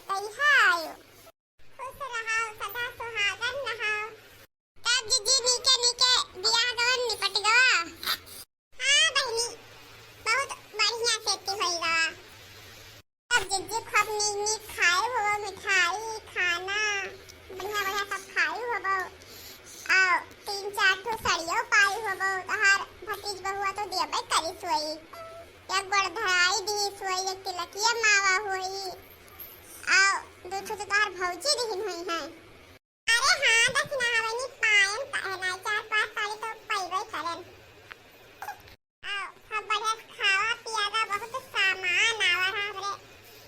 कई खुश रहो सदा सुहागन रहो। तब जीजी नीके नीके बियाह गवन निपट गवा। हाँ बहनी बहुत बढ़िया सेती होई गवा। तब जीजी खूब नीक नीक खाए हो मिठाई खाना बढ़िया बढ़िया सब खाई हो और 3-4 ठो सड़ियों पाई हो तहार भतीज बहुआ तो देबे करी सोई। एक बड़ धराई दी सोई एक तिलकिया मावा होई आओ 2 ठो तो तहार भौजी दिहिन होई है। अरे हाँ दक्षिणा हवनी पायन पहनाई 4-5 साड़ी तो पैबे करन। आओ सब बढ़िया खावा पियागा बहुत सामान आवा हमरे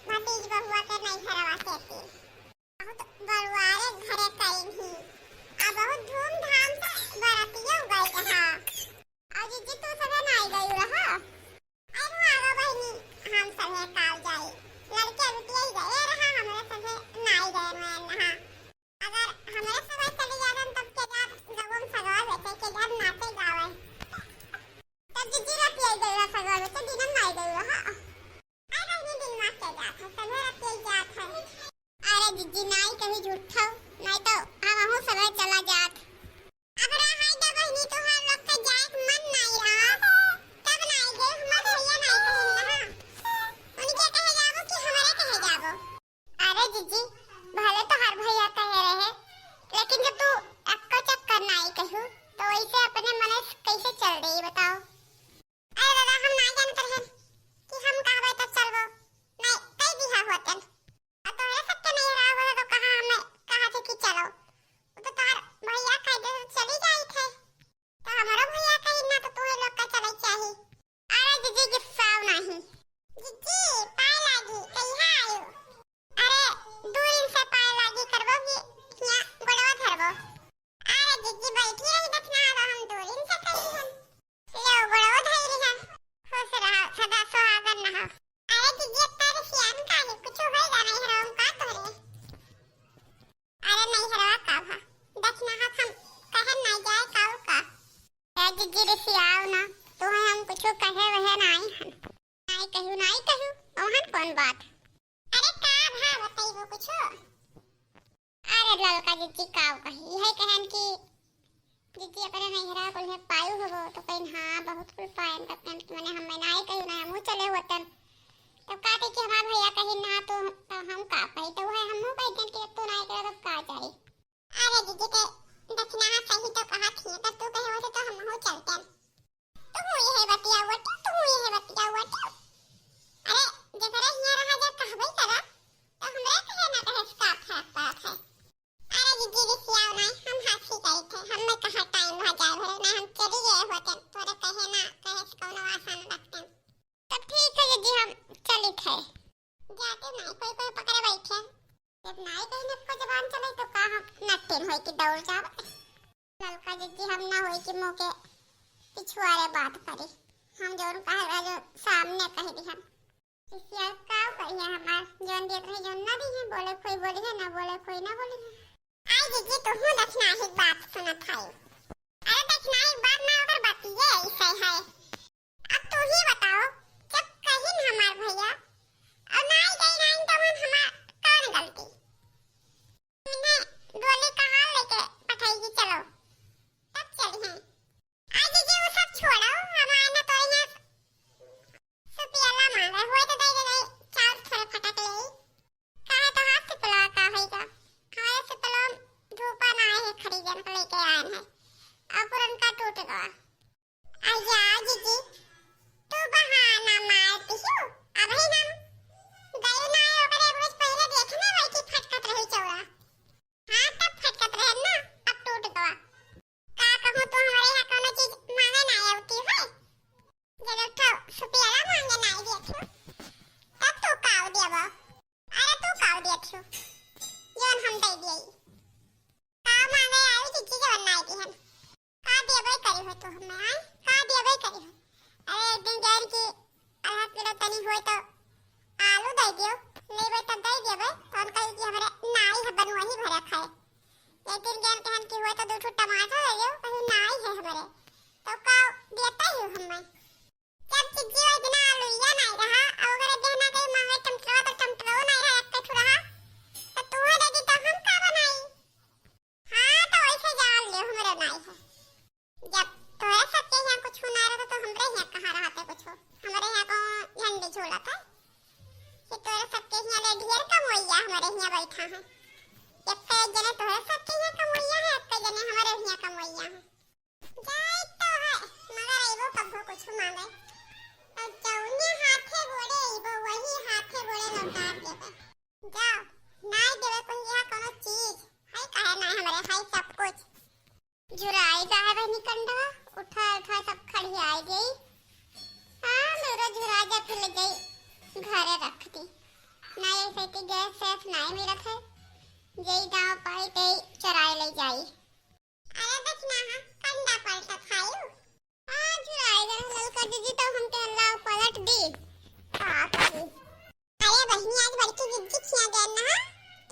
भतीज बहुआ के नहीं हरवा सेती बहुत बरुआरे घरे कइन ही आ बहुत धूमधाम से बरातियों गई रहा। और जीजी तू सभे नहीं गई रहा। अरे आगा बहनी हम सभे काल जाई लड़के बिटिया ही गए रहा हमरे सभे नहीं गए मैं नहा। अगर हमरे सभे चली जावन तब के जात गवम सगवा बेटे के जात नाचे गावे तब जीजी रतिया गई रहा सगवा बेटे दिनम नहीं गई रहा। अरे नहीं दिन मार के जात है सभे रतिया जात है। अरे जीजी नहीं कभी झूठा नहीं तो हम हूं सभे चला जात। अगर हाय दा बहनी तो हम लोग के जाए मन नहीं रहा तब नहीं गए हमर भैया नहीं कहिन ना उनके कहे जाबो कि हमरे कहे जाबो। अरे जीजी भले तो हर भैया कहे रहे लेकिन जब तू अक्का चक्कर नहीं कहू तो वैसे अपने मन कैसे चल रही बताओ। अरे दादा हम नहीं जानते हैं कि हम कहबे तो चलबो नहीं कई बिहा होतन और तोरे सबके नहीं रहा हो तो कहां हमें कहा थे कि चलो तो तार भैया कह दे चली जाई थे तो हमारा भैया कहीं ना तो तू लोग का चले चाहिए। अरे जीजी गुस्साओ नहीं जीजी पाए लागी कहीं आयो। अरे दूर इनसे पाए लागी करबो कि या गोड़वा धरबो। अरे जीजी बैठी रही दक्षिणा तो हम दूर इनसे कहीं हम ले गोड़वा धरी है खुश रहो सदा सुहागन रहो। अरे जीजी तेरे सियान का है कुछ होएगा नहीं हराम का तोरे। अरे नहीं हरवा का भा दक्षिणा हम कहन नहीं जाए काऊ का। ए जीजी रे सियाओ ना तो हम कुछ कहे वह नहीं हन नहीं कहू ओहन कौन बात। अरे का भा बताइबो कुछ। अरे ललका जीजी काऊ कही है कहन कि जीजी अपने नहीं हरा कुल है पायु होबो तो कहीं हां बहुत कुल पायन कतन माने हम नहीं कहू ना हम चले होतन तब कहते कि हमार भैया कहीं ना तो हम का कही तो है हम कहते कि तू नहीं करे तो का जाई। अरे जीजी के दक्षिणा सही तो कहा थी तब तू कहे होते तो हम हो चलते तुम ये है बतिया हुआ तुम ये है बतिया हुआ। अरे जकरा हिया रहा जब कहबे करा तो हमरे कहे ना कहे का बात है। अरे जीजी रे सियाओ नहीं हम हंसी गए थे हमने कहा टाइम हो जाए भरे ना हम चली गए होते तोरे कहे ना कहे कौन आसान रखते तब ठीक है जीजी हम चली थे जाते नहीं कोई पकड़े बैठे जब नहीं कहीं को जबान चले तो का हम नट्टेन होई कि दौड़ जाब। ललका जीजी हम ना होई कि मोके पिछुआरे बात करी हम जोन कहे जो सामने कह दी हम सिया का कहिए हमार जोन देत रही जोन ना दी है बोले कोई बोली है ना बोले कोई ना बोली है। आई जीजी तो हूं दक्षिणा एक बात सुनत है। अरे दक्षिणा एक बात ना अगर बतिए ऐसे है अब तू ही बताओ जब कहीं हमार भैया और नहीं गई नहीं तो हमार कौन गलती मैंने गोली का हाल लेके पठाई चलो तब चली हैं। आज जीजी वो सब छोड़ो हम आए ना तो यहाँ सुपियाला मांगे हुए तो दे चावल थोड़े फटक ले कहे तो हाथ से पिला का होगा हमारे से पिलो धूपा ना है खरीदन को लेके आए हैं अब पुरन का टूट गया। आजा जीजी तू बहाना मारती हो अब ही हम गए ना ओकरे रोज पहले देखने भाई की फटकत रही चौड़ा हां तब फटकत रहे ना अब टूट गया का कहूं तो हमारे यहाँ कोनो चीज मांगे ना आती है जब तो सुपियाला मांगे ना आई थी तब तो काव देबो। अरे तू काव दे थू जोन हम दे दिए का मांगे आई जीजी जवन ना आई हन का देबे करी हो तो हमें आई का देबे करी हो। अरे एक दिन जान की आधा किलो तनी होय तो आलू दे दियो लेबे तब दे देबे तोन कही कि हमरे नाई है बनवा ही भरा खाए। एक दिन जान कहन की होय तो 2 ठो टमाटर दे दियो कही नाई है हमरे तो का देता ही हमें जब जीजी ओय बिना आलू या नहीं रहा और अगर देना कहीं मांगे टमाटर तो टमाटर नहीं रहा एक ठो रहा कमोइया हमारे यहाँ बैठा है। एक तो एक जने तोहरे सबके यहाँ कमोइया है, एक तो जने हमारे यहाँ कमोइया है। जाए तो है मगर आइबो कभो कुछ मांगे तो जौने हाथे गोड़े आइबो वही हाथे गोड़े लौटा देबे। जाओ नहीं देवे कोई यहाँ कोनो चीज है काहे ना हमारे है सब कुछ झुराई जाए बहनी कंडवा उठा उठा सब खड़ियाई गई। हाँ मेरा झुरा जा फिर ले गई घरे रख दी ना ऐसे कि गैस सैफ नहीं मिलत है जई गांव पाई ते चराई ले जाई। अरे देखना हां कंडा पलटा खायो हां झुराई जा ललका दीदी तो हमके अल्लाह पलट दी पाप की। अरे बहनी आज बड़की जिद्दी खिया देना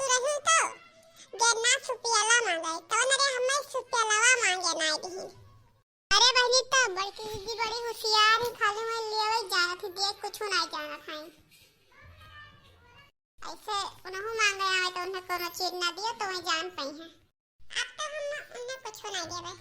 तू रही तो गेना सुपियाला मांगे तो नरे हमें सुपियालावा मांगे ना दी। अरे बहनी तो बड़की दीदी बड़ी होशियार है खाली में लेवे जाना थी देख कुछ नहीं जाना था ऐसे उन्होंने मांगे आए तो उन्हें कोनो चीज ना दिया तो मैं जान पाई है। अब तो हम उन्हें कुछ नहीं देवे।